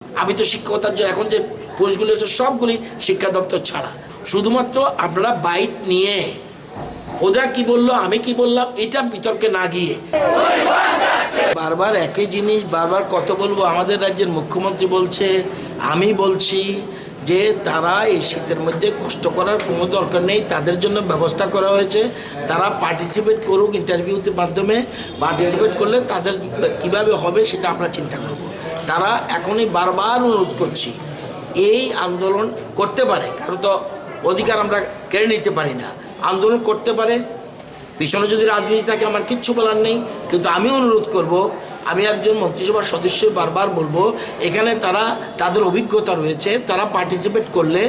আমি তো শিক্ষকতার জন্য এখন যে পোস্টগুলি হচ্ছে সবগুলি শিক্ষা দপ্তর ছাড়া, শুধুমাত্র আপনারা বাইট নিয়ে ওরা কি বললো আমি কি বললাম এটা বিতর্কে না গিয়ে বারবার একই জিনিস বারবার কত বলবো। আমাদের রাজ্যের মুখ্যমন্ত্রী বলছে, আমি বলছি যে তারা এই শীতের মধ্যে কষ্ট করার কোনো দরকার নেই, তাদের জন্য ব্যবস্থা করা হয়েছে, তারা পার্টিসিপেট করুক ইন্টারভিউতে মাধ্যমে। পার্টিসিপেট করলে তাদের কিভাবে হবে সেটা আমরা চিন্তা করব। তারা এখনই বারবার অনুরোধ করছি, এই আন্দোলন করতে পারে, কারো তো অধিকার আমরা কেড়ে নিতে পারি না, আন্দোলন করতে পারে, পিছনে যদি রাজনীতি থাকে আমার কিচ্ছু বলার নেই। কিন্তু আমি অনুরোধ করব, আমি একজন মন্ত্রিসভার সদস্য বারবার বলবো, এখানে তারা তাদের অভিজ্ঞতা রয়েছে, তারা পার্টিসিপেট করলে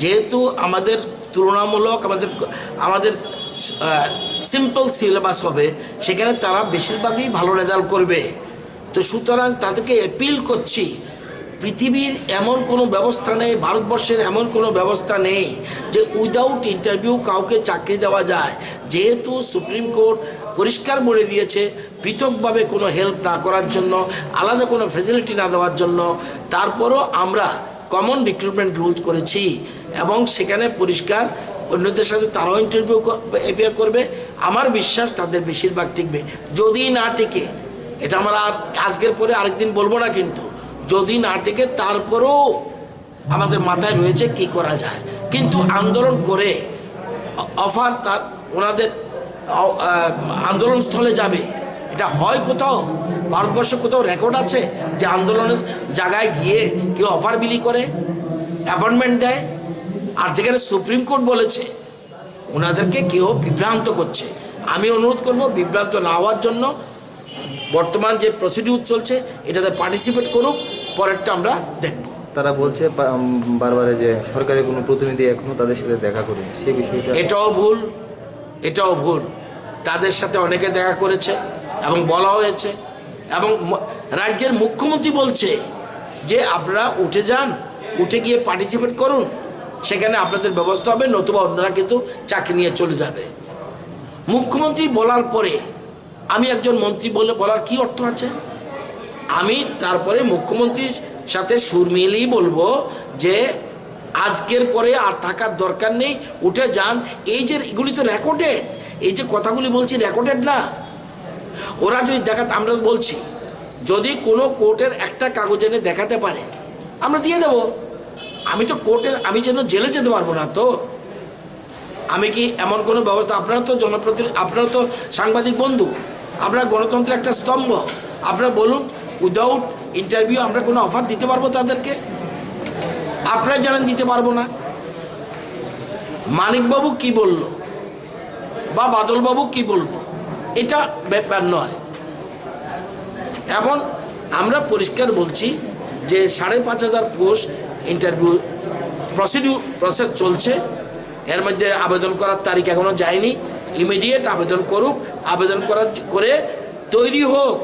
যেহেতু আমাদের তুলনামূলক আমাদের সিম্পল সিলেবাস হবে, সেখানে তারা বেশিরভাগই ভালো রেজাল্ট করবে। তো সুতরাং তাদেরকে অ্যাপিল করছি, পৃথিবীর এমন কোনো ব্যবস্থা নেই, ভারতবর্ষের এমন কোনো ব্যবস্থা নেই যে উইদাউট ইন্টারভিউ কাউকে চাকরি দেওয়া যায়। যেহেতু সুপ্রিম কোর্ট পরিষ্কার বলে দিয়েছে পৃথকভাবে কোনো হেল্প না করার জন্য, আলাদা কোনো ফ্যাসিলিটি না দেওয়ার জন্য, তারপরও আমরা কমন রিক্রুটমেন্ট রুলস করেছি এবং সেখানে পরিষ্কার অন্যদের সাথে তারাও ইন্টারভিউ অ্যাপিয়ার করবে। আমার বিশ্বাস তাদের বেশিরভাগ টিকবে। যদি না টিকে, এটা আমরা আজকের পরে আরেকদিন বলবো না, কিন্তু যদি না টিকে তারপরেও আমাদের মাথায় রয়েছে কি করা যায়। কিন্তু আন্দোলন করে অফার তার ওনাদের আন্দোলনস্থলে যাবে, এটা হয় কোথাও? ভারতবর্ষে কোথাও রেকর্ড আছে যে আন্দোলনের জায়গায় গিয়ে কেউ অফার বিলি করে, অ্যাপয়েন্টমেন্ট দেয়? আর যেখানে সুপ্রিম কোর্ট বলেছে ওনাদেরকে কেউ বিভ্রান্ত করছে। আমি অনুরোধ করব বিভ্রান্ত না হওয়ার জন্য, বর্তমান যে প্রসিডিউর চলছে এটাতে পার্টিসিপেট করুক, পরেরটা আমরা দেখব। তারা বলছে বারবারে যে সরকারি কোনো প্রতিনিধি এখনো তাদের সাথে দেখা করেনি, সেই বিষয়টা এটাও ভুল। তাদের সাথে অনেকে দেখা করেছে এবং বলা হয়েছে, এবং রাজ্যের মুখ্যমন্ত্রী বলছে যে আপনারা উঠে যান, উঠে গিয়ে পার্টিসিপেট করুন, সেখানে আপনাদের ব্যবস্থা হবে, নতুবা অন্যরা কিন্তু চাকরি নিয়ে চলে যাবে। মুখ্যমন্ত্রী বলার পরে আমি একজন মন্ত্রী বলে বলার কি অর্থ আছে? আমি তারপরে মুখ্যমন্ত্রীর সাথে সুর মিলিয়ে বলবো যে আজকের পরে আর থাকার দরকার নেই, উঠে যান। এই যে এগুলি তো রেকর্ডেড, এই যে কথাগুলি বলছি রেকর্ডেড না। ওরা যদি দেখাতে, আমরা বলছি যদি কোনো কোর্টের একটা কাগজ এনে দেখাতে পারে আমরা দিয়ে দেব। আমি তো কোর্টের, আমি যেন জেলে যেতে পারবো না তো। আমি কি এমন কোনো ব্যবস্থা, আপনারা তো জনপ্রতিনিধি, আপনারা তো সাংবাদিক বন্ধু, আপনারা গণতন্ত্রের একটা স্তম্ভ, আপনারা বলুন উইদাউট ইন্টারভিউ আমরা কোনো অফার দিতে পারবো তাদেরকে? আপনারা জানেন দিতে পারবো না। মানিকবাবু কি বলল বা বাদলবাবু কি বলবো, এটা ব্যাপার নয়। এখন আমরা পরিষ্কার বলছি যে 5,500 পোস্ট ইন্টারভিউ প্রসেস চলছে, এর মধ্যে আবেদন করার তারিখ এখনও যায়নি। ইমিডিয়েট আবেদন করুক, আবেদন করে তৈরি হোক।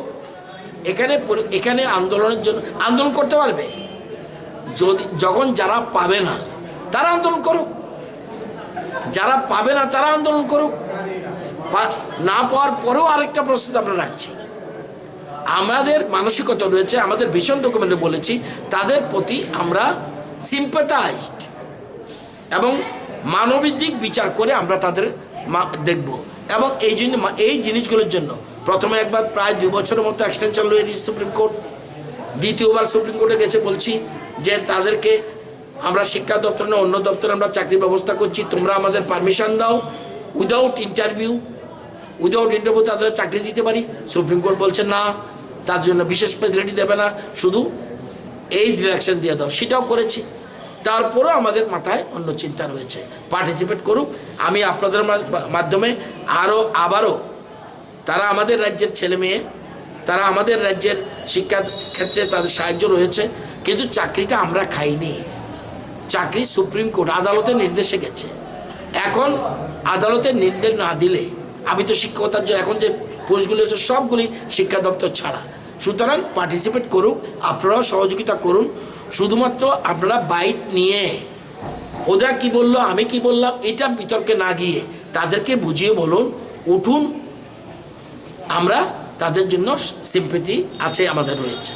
এখানে আন্দোলনের জন্য আন্দোলন করতে পারবে। যখন যারা পাবে না তারা আন্দোলন করুক, যারা পাবে না তারা আন্দোলন করুক। না পাওয়ার পরেও আরেকটা প্রস্তুত আমরা রাখছি। আমাদের মানসিকতা রয়েছে, আমাদের ভীষণ ডকুমেন্টে বলেছি তাদের প্রতি আমরা সিম্পাথাইজড এবং মানবিক দিক বিচার করে আমরা তাদের দেখব। এবং এই জিনিসগুলোর জন্য প্রথমে একবার প্রায় 2 বছরের মতো এক্সটেনশন রয়ে দিয়েছে সুপ্রিম কোর্ট, দ্বিতীয়বার সুপ্রিম কোর্টে গেছে বলছি যে তাদেরকে আমরা শিক্ষা দপ্তর না অন্য দপ্তরে আমরা চাকরির ব্যবস্থা করছি, তোমরা আমাদের পারমিশন দাও, উইদাউট ইন্টারভিউ তাদের চাকরি দিতে পারি। সুপ্রিম কোর্ট বলছে না, তার জন্য বিশেষ ফ্যাসিলিটি দেবে না, শুধু এইজ রিল্যাক্সেশন দিয়ে দাও। সেটাও করেছি। তারপরেও আমাদের মাথায় অন্য চিন্তা রয়েছে, পার্টিসিপেট করুক। আমি আপনাদের মাধ্যমে আবারও তারা আমাদের রাজ্যের ছেলে মেয়ে, তারা আমাদের রাজ্যের শিক্ষা ক্ষেত্রে তাদের সাহায্য রয়েছে, কিন্তু চাকরিটা আমরা খাইনি। চাকরি সুপ্রিম কোর্ট আদালতের নির্দেশে গেছে। এখন আদালতের নির্দেশ না দিলে, আমি তো শিক্ষকতার জন্য এখন যে পোস্টগুলি হচ্ছে সবগুলি শিক্ষা দপ্তর ছাড়া, সুতরাং পার্টিসিপেট করুক, আপনারাও সহযোগিতা করুন। শুধুমাত্র আপনারা বাইট নিয়ে ওরা কি বললো আমি কি বললাম এটা বিতর্কে না গিয়ে তাদেরকে বুঝিয়ে বলুন উঠুন, আমরা তাদের জন্য সিম্প্যাথি আছে, আমাদের রয়েছে।